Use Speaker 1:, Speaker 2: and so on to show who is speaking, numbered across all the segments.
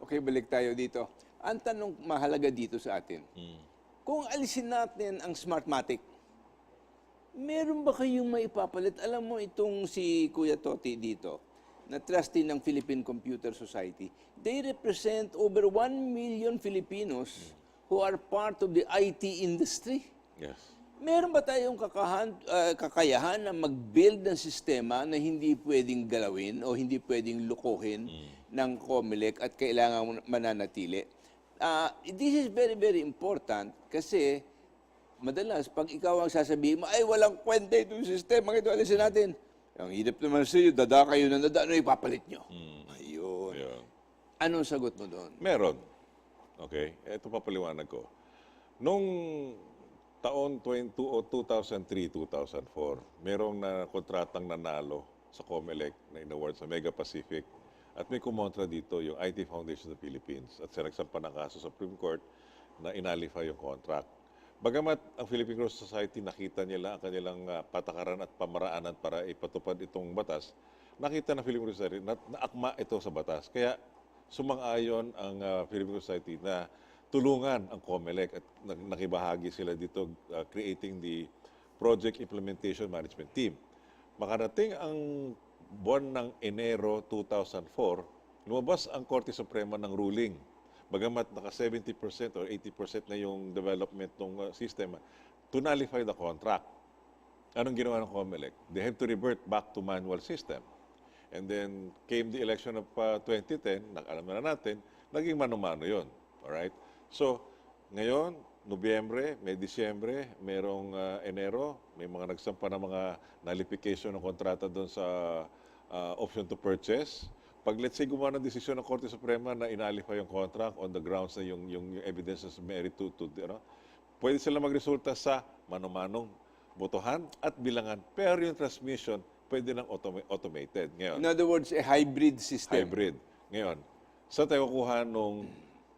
Speaker 1: Okay, balik tayo dito. Ang tanong mahalaga dito sa atin, kung alisin natin ang Smartmatic, meron ba kayong maipapalit? Alam mo itong si Kuya Toti dito, na trustee ng Philippine Computer Society, they represent over 1 million Filipinos who are part of the IT industry.
Speaker 2: Yes.
Speaker 1: Meron ba tayong kakayahan na mag-build ng sistema na hindi pwedeng galawin o hindi pwedeng lukuhin ng COMELEC at kailangan mananatili? This is very, very important kasi madalas pag ikaw ang sasabihin mo, ay walang kwenta itong sistema, ito alisin natin. Ang hirap naman sa iyo, dada kayo ng dada, ano ipapalit nyo? Ayun.
Speaker 2: Ayun.
Speaker 1: Anong sagot mo doon?
Speaker 2: Meron. Okay? Ito papaliwanag ko. Nung taon 2003-2004, merong na kontratang nanalo sa COMELEC na in-award sa Mega Pacific at may kumontra dito yung IT Foundation of the Philippines at sinagsampan ng kaso sa Supreme Court na inalify yung contract. Bagamat ang Philippine Cross Society nakita nila ang kanilang patakaran at pamaraanan para ipatupad itong batas, nakita ng Philippine Cross Society na akma ito sa batas. Kaya sumang-ayon ang Philippine Cross Society na tulungan ang COMELEC at nakibahagi sila dito creating the Project Implementation Management Team. Makarating ang buwan ng Enero 2004, lumabas ang Korte Suprema ng ruling. Bagamat naka 70% or 80% na yung development ng system, to nullify the contract. Anong ginawa ng COMELEC? They have to revert back to manual system. And then came the election of 2010, alam na natin, naging mano-mano yun. Alright? So, ngayon, Nobyembre, may Disyembre, merong Enero, may mga nagsampa ng mga nullification ng kontrata doon sa option to purchase. Pag let's say gumawa ng desisyon ng Korte Suprema na inalify yung contract on the grounds na yung evidence is merit to pwede sila magresulta sa mano-manong botohan at bilangan. Pero yung transmission, pwede lang automated. Ngayon,
Speaker 1: In other words, a hybrid system.
Speaker 2: hybrid. Ngayon, sa tayo kukuha nung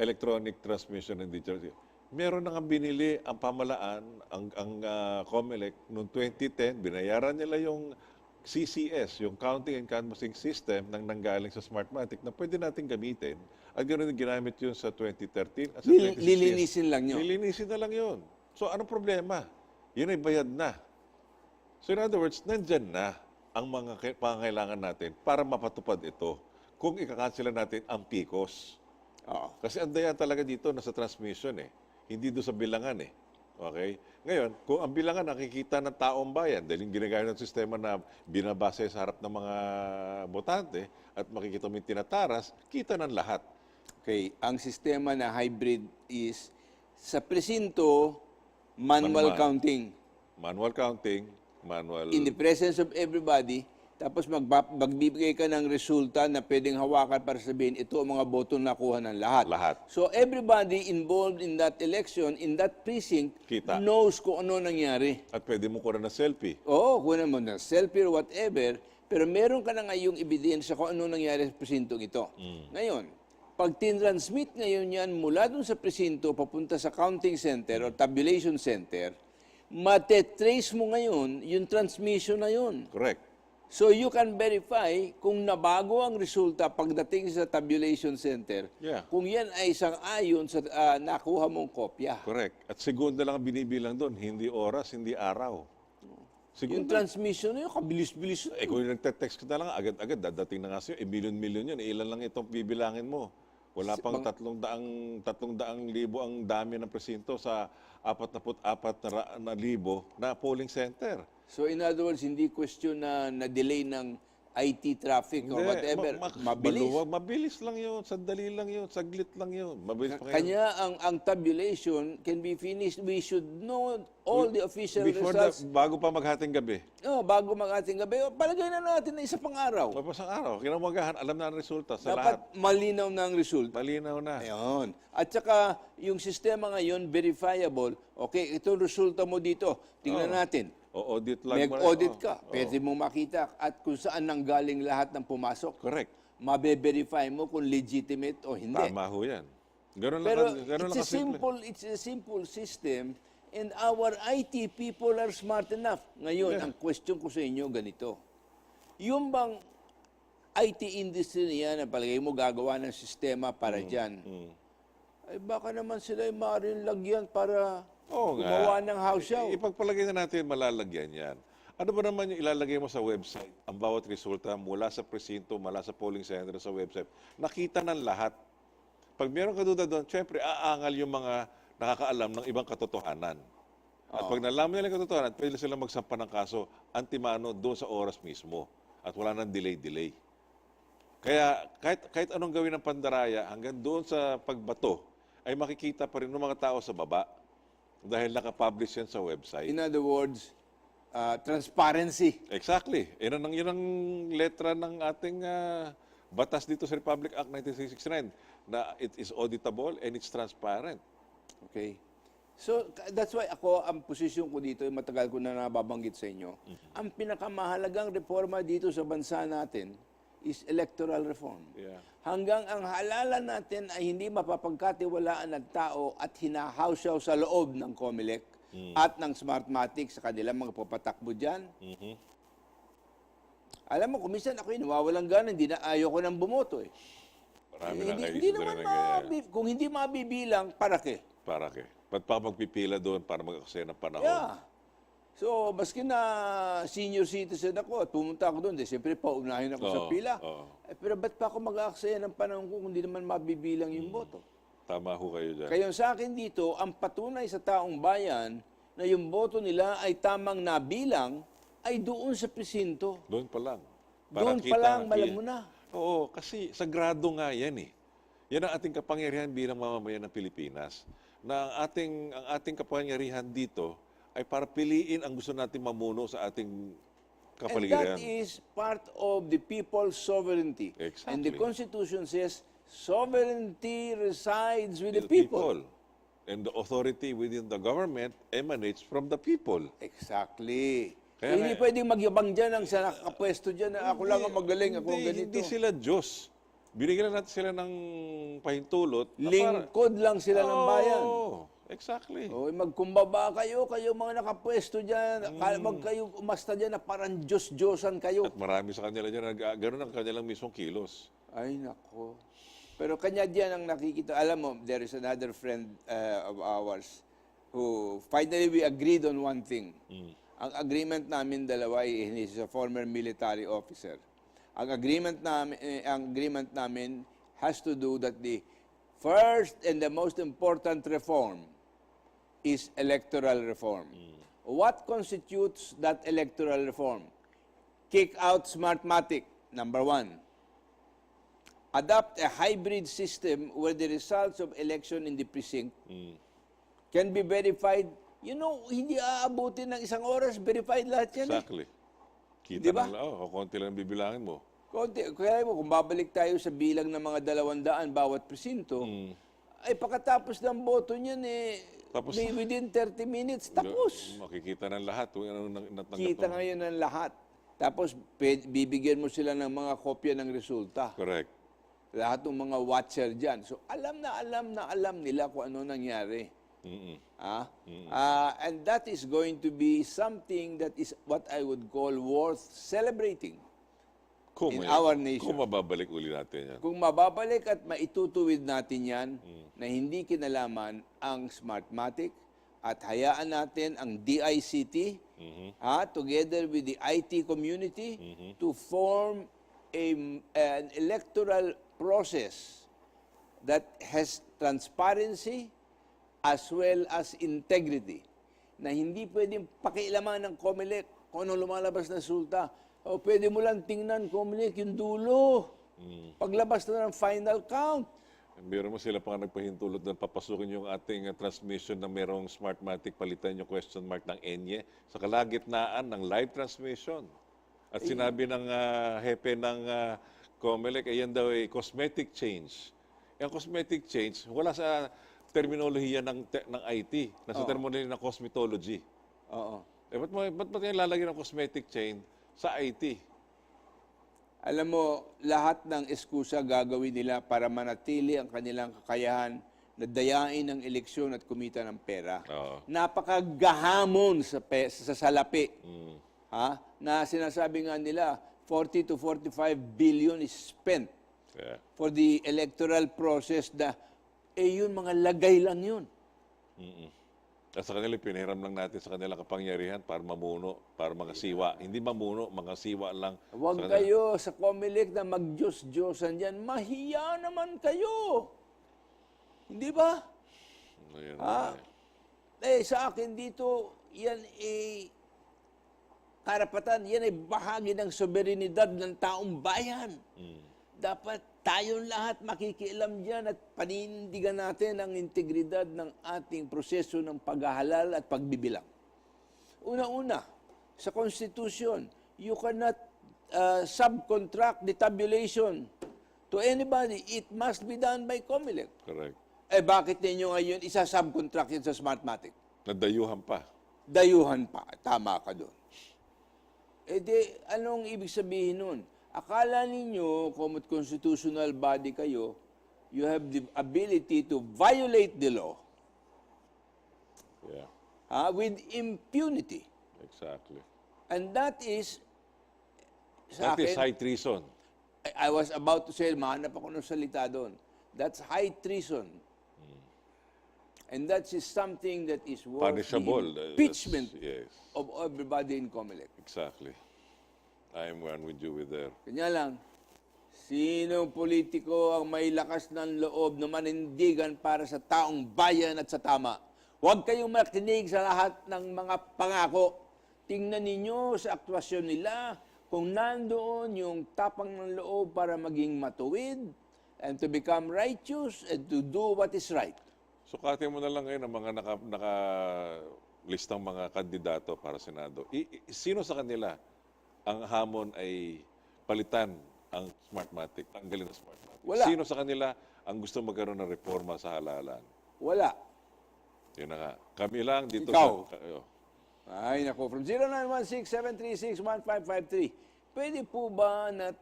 Speaker 2: electronic transmission and digital, meron na nga binili ang pamalaan, ang COMELEC noong 2010, binayaran nila yung CCS, yung Counting and Canvassing System nang nanggaling sa Smartmatic na pwede natin gamitin. At ganoon din ginamit yun sa 2013 at sa 2016.
Speaker 1: Lilinisin lang nyo.
Speaker 2: Lilinisin na lang yun. So, anong problema? Yun ay bayad na. So, in other words, nandyan na ang mga pangangailangan natin para mapatupad ito kung ikakansela natin ang PICOS.
Speaker 1: Oo.
Speaker 2: Kasi ang dayan talaga dito nasa transmission eh. Hindi doon sa bilangan eh. Okay? Ngayon, kung ang bilangan nakikita ng taong bayan dahil yung ginagamit ng sistema na binabase sa harap ng mga botante at makikita mo yung tinataras, kita ng lahat.
Speaker 1: Okay, ang sistema na hybrid is sa presinto, manual
Speaker 2: Manual.
Speaker 1: counting.
Speaker 2: Manual counting, manual...
Speaker 1: In the presence of everybody, tapos magbibigay ka ng resulta na pwedeng hawakan para sabihin, ito ang mga boto na nakuha ng lahat.
Speaker 2: Lahat.
Speaker 1: So everybody involved in that election, in that precinct,
Speaker 2: Kita.
Speaker 1: knows kung ano nangyari.
Speaker 2: At pwede mo kuha na selfie.
Speaker 1: Oo, kunin mo na selfie or whatever, pero meron ka na ngayong ebidensya kung ano nangyari sa presintong ito. Ngayon, pag tinransmit ngayon yan mula dun sa presinto papunta sa counting center or tabulation center, matetrace mo ngayon yung transmission na yun.
Speaker 2: Correct.
Speaker 1: So you can verify kung nabago ang resulta pagdating sa tabulation center,
Speaker 2: Yeah.
Speaker 1: kung yan ay sang-ayon sa nakuha mong kopya.
Speaker 2: Correct. At segunda lang ang binibilang doon, hindi oras, hindi araw.
Speaker 1: Yung transmission na yun, kabilis-bilis.
Speaker 2: Eh kung nagte-text ka na lang, agad-agad, dadating na nga sa'yo, milyon-milyon yun, ilan lang itong bibilangin mo. Wala pang 300,000 ang dami ng presinto sa 44,000 na polling center.
Speaker 1: So in other words, hindi question na na-delay ng IT traffic or whatever. Mabilis.
Speaker 2: Mabilis lang yun, sandali lang yun, saglit lang yun. Mabilis pa
Speaker 1: Kanya ang tabulation can be finished. We should know all the official results.
Speaker 2: Bago pa maghating gabi.
Speaker 1: Bago mag-ating gabi, palagay na natin na isa pang araw.
Speaker 2: Mapasang araw, kinamagahan, alam na ang resulta sa
Speaker 1: Dapat
Speaker 2: lahat.
Speaker 1: malinaw na ang result.
Speaker 2: Malinaw na.
Speaker 1: Ayun. At saka, yung sistema ngayon, verifiable. Okay, itong resulta mo dito. Tingnan natin.
Speaker 2: O-audit lang.
Speaker 1: Mag-audit ka. Pwede mo makita at kung saan nanggaling lahat ng pumasok.
Speaker 2: Correct.
Speaker 1: Mabe-verify mo kung legitimate o hindi.
Speaker 2: Tama ho yan. Ganun
Speaker 1: Pero
Speaker 2: lang
Speaker 1: it's a simple system and our IT people are smart enough. Ngayon, ang question ko sa inyo ganito. Yung bang IT industry niya na palagay mo gagawa ng sistema para dyan. Ay baka naman sila ay maaaring lagyan para
Speaker 2: Oo nga.
Speaker 1: gumawa ng house show.
Speaker 2: Ipagpalagay na natin malalagyan yan. Ano ba naman yung ilalagay mo sa website? Ang bawat resulta mula sa presinto, mula sa polling center sa website. Nakita ng lahat. Pag meron kaduda doon, syempre, aangal yung mga nakakaalam ng ibang katotohanan. At pag nalaman nila yung katotohanan, pwede silang magsampa ng kaso antimano doon sa oras mismo. At wala nang delay-delay. Kaya kahit anong gawin ng pandaraya, hanggang doon sa pagbato, ay makikita pa rin ng mga tao sa baba. Dahil nakapublish yan sa website.
Speaker 1: In other words, transparency.
Speaker 2: Exactly. Yun ang letra ng ating batas dito sa Republic Act 1969 na it is auditable and it's transparent.
Speaker 1: Okay. So, that's why ako, ang posisyon ko dito, matagal ko na nababanggit sa inyo, ang pinakamahalagang reforma dito sa bansa natin is electoral reform.
Speaker 2: Yeah.
Speaker 1: Hanggang ang halalan natin ay hindi mapapagkatiwalaan ng tao at hinahawsyaw sa loob ng COMELEC at ng Smartmatic sa kanilang mga papatakbo dyan. Alam mo, kumisan ako nawawalang gana, hindi na ayoko nang bumoto eh.
Speaker 2: Marami na kayo
Speaker 1: Hindi naman kung hindi mabibilang, para ke?
Speaker 2: Para ke? Ba't pa magpipila doon para mag-aksaya ng panahon?
Speaker 1: Yeah. So, maski na senior citizen ako at pumunta ako doon, siyempre paunahin ako sa pila. Pero ba't pa ako mag-aaksaya ng panahon ko kung hindi naman mabibilang yung boto?
Speaker 2: Tama ho kayo dyan.
Speaker 1: Kaya sa akin dito, ang patunay sa taong bayan na yung boto nila ay tamang nabilang ay doon sa presinto.
Speaker 2: Doon pa lang.
Speaker 1: Doon pa lang, malam mo na.
Speaker 2: Oo, kasi sagrado nga yan eh. Yan ang ating kapangyarihan bilang mamamayan ng Pilipinas. Na ang ating kapangyarihan dito ay para piliin ang gusto natin mamuno sa ating
Speaker 1: And
Speaker 2: kapaligiran.
Speaker 1: that is part of the people's sovereignty.
Speaker 2: Exactly.
Speaker 1: And the Constitution says, sovereignty resides with the people.
Speaker 2: And the authority within the government emanates from the people.
Speaker 1: Exactly.
Speaker 2: Kaya
Speaker 1: Hindi pwedeng magyabang dyan ang sa nakapwesto dyan na ako lang ang magaling, ako ang ganito.
Speaker 2: Hindi sila Diyos. Binigyan natin sila ng pahintulot.
Speaker 1: Lingkod lang sila ng bayan.
Speaker 2: Exactly.
Speaker 1: O, magkumbaba kayo mga nakapwesto dyan. Wag kayo umasta dyan na parang Diyos-Diyosan kayo.
Speaker 2: At marami sa kanila dyan, gano'n ang kanilang mismong kilos.
Speaker 1: Ay, nako. Pero kanya dyan ang nakikita. Alam mo, there is another friend of ours who finally we agreed on one thing. Ang agreement namin dalawa, he's a former military officer. Ang agreement namin has to do that the first and the most important reform is electoral reform. What constitutes that electoral reform? Kick out Smartmatic, number one. Adopt a hybrid system where the results of election in the precinct can be verified. You know, hindi aabutin ng isang oras, verified lahat yan.
Speaker 2: Exactly. Kita
Speaker 1: Diba?
Speaker 2: konti lang bibilangin mo.
Speaker 1: Kaya mo, kung babalik tayo sa bilang ng mga 200 bawat presinto, ay pagkatapos ng boto niyan,
Speaker 2: Tapos
Speaker 1: within 30 minutes, tapos.
Speaker 2: Makikita ng lahat kung ano natanggap
Speaker 1: Kita
Speaker 2: mo.
Speaker 1: ngayon ng lahat. Tapos, bibigyan mo sila ng mga kopya ng resulta.
Speaker 2: Correct.
Speaker 1: Lahat ng mga watcher dyan. So, alam nila kung ano nangyari. And that is going to be something that is what I would call worth celebrating in our nation.
Speaker 2: Kung mababalik uli natin yan.
Speaker 1: Kung mababalik at maitutuwid natin yan na hindi kinalaman ang Smartmatic at hayaan natin ang DICT together with the IT community to form an electoral process that has transparency as well as integrity, na hindi pwedeng pakialaman ng COMELEC kung ano lumalabas na resulta. O pwede mo lang tingnan, COMELEC, yung dulo. Paglabas na ng final count.
Speaker 2: Meron mo sila pa nga nagpahintulot na papasukin yung ating transmission na merong Smartmatic, palitan yung question mark ng ENYE sa kalagitnaan ng live transmission. At sinabi ng hepe ng COMELEC, ayan daw ay cosmetic change. Yung cosmetic change, wala sa terminolohiya ng IT, nasa terminolohiya ng cosmetology.
Speaker 1: Oo.
Speaker 2: Ba't yung lalagyan ng cosmetic change sa IT?
Speaker 1: Alam mo, lahat ng eskusa gagawin nila para manatili ang kanilang kakayahan na dayain ng eleksyon at kumita ng pera. Napakagahamon sa salapi. Na sinasabi nga nila, 40 to 45 billion is spent
Speaker 2: Yeah.
Speaker 1: for the electoral process na, yun, mga lagay lang yun.
Speaker 2: At sa kanila, pinahiram lang natin sa kanila kapangyarihan para mamuno, para magasiwa. Hindi mamuno, magasiwa lang.
Speaker 1: Huwag
Speaker 2: sa kanila.
Speaker 1: kayo sa Comelec na mag-Diyos-Diyosan yan. Mahiya naman kayo. Hindi ba?
Speaker 2: Ayun,
Speaker 1: Sa akin dito, yan karapatan, yan ay bahagi ng soberenidad ng taong bayan. Dapat tayong lahat makikialam dyan at panindigan natin ang integridad ng ating proseso ng paghahalal at pagbibilang. Una-una, sa Constitution, you cannot subcontract the tabulation to anybody. It must be done by Comelec.
Speaker 2: Correct.
Speaker 1: Bakit ninyo ngayon isa-subcontract yun sa Smartmatic?
Speaker 2: Nadayuhan pa.
Speaker 1: Dayuhan pa. Tama ka doon. Anong ibig sabihin nun? Akala ninyo, kung constitutional body kayo, you have the ability to violate the law
Speaker 2: Yeah,
Speaker 1: with impunity.
Speaker 2: exactly.
Speaker 1: And that is, sa
Speaker 2: That is
Speaker 1: akin,
Speaker 2: high treason.
Speaker 1: I was about to say, mahanap ako ng salita doon. That's high treason. And that is something that is worth
Speaker 2: Punishable.
Speaker 1: the impeachment
Speaker 2: Yes,
Speaker 1: of everybody in Comelec.
Speaker 2: exactly. I am one with you with there.
Speaker 1: Kanya lang, sinong politiko ang may lakas ng loob na manindigan para sa taong bayan at sa tama? Huwag kayong makinig sa lahat ng mga pangako. Tingnan ninyo sa aktwasyon nila kung nandoon yung tapang ng loob para maging matuwid and to become righteous and to do what is right.
Speaker 2: Sukatin mo na lang ngayon ang mga listang mga kandidato para Senado. Sino sa kanila ang hamon ay palitan ang Smartmatic, tanggalin ang Smartmatic?
Speaker 1: Wala.
Speaker 2: Sino sa kanila ang gusto magkaroon ng reforma sa halalan?
Speaker 1: Wala.
Speaker 2: Yun na nga. Kami lang dito
Speaker 1: Ikaw.
Speaker 2: sa...
Speaker 1: Ay, nako. From 0916-736-1553. Pwede po ba na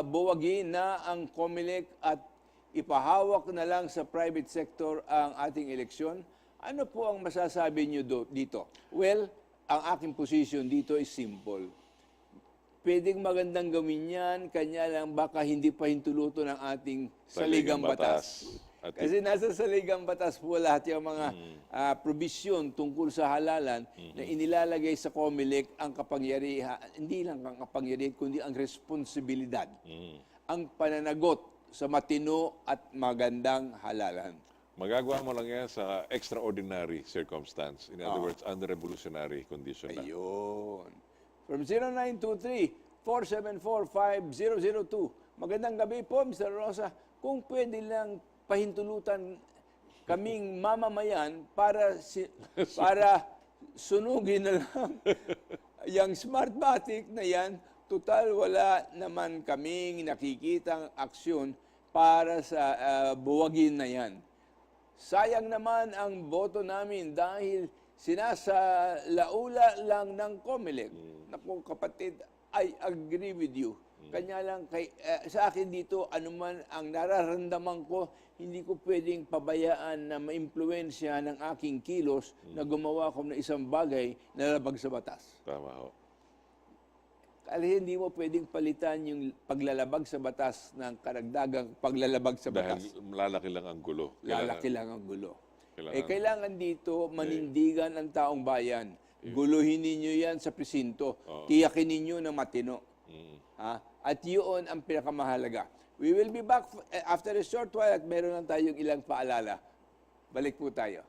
Speaker 1: buwagin na ang Comelec at ipahawak na lang sa private sector ang ating eleksyon? Ano po ang masasabi nyo dito? Well, ang aking position dito is simple. Pwedeng magandang gawin yan, kanya lang baka hindi pa hintuluto ng ating saligang batas. Kasi nasa saligang batas po lahat yung mga probisyon tungkol sa halalan na inilalagay sa Comelec ang kapangyarihan, hindi lang ang kapangyarihan, kundi ang responsibilidad, ang pananagot sa matino at magandang halalan.
Speaker 2: Magagawa mo lang yan sa extraordinary circumstance. In other words, under-revolutionary condition na.
Speaker 1: Ayun. From 0923-474-5002. Magandang gabi po, Mr. Rosa. Kung pwede lang pahintulutan kaming mamamayan para sunugin na lang yung Smartmatic na yan, total wala naman kaming nakikitang aksyon para sa buwagin na yan. Sayang naman ang boto namin dahil sinasalaula lang ng Comelec. Naku kapatid, I agree with you. Kanya lang, sa akin dito, anuman ang nararamdaman ko, hindi ko pwedeng pabayaan na maimpluwensya ng aking kilos na gumawa ko ng isang bagay na labag sa batas.
Speaker 2: Tama ho.
Speaker 1: Kasi hindi mo pwedeng palitan yung paglalabag sa batas ng karagdagang paglalabag sa batas.
Speaker 2: Dahil lalaki lang ang gulo.
Speaker 1: Lalaki lang ang gulo.
Speaker 2: Kailangan-
Speaker 1: Kailangan dito manindigan ang taong bayan. Guluhin ninyo yan sa presinto. Tiyakin ninyo na matino. At yun ang pinakamahalaga. We will be back after a short while at meron lang tayong ilang paalala. Balik po tayo.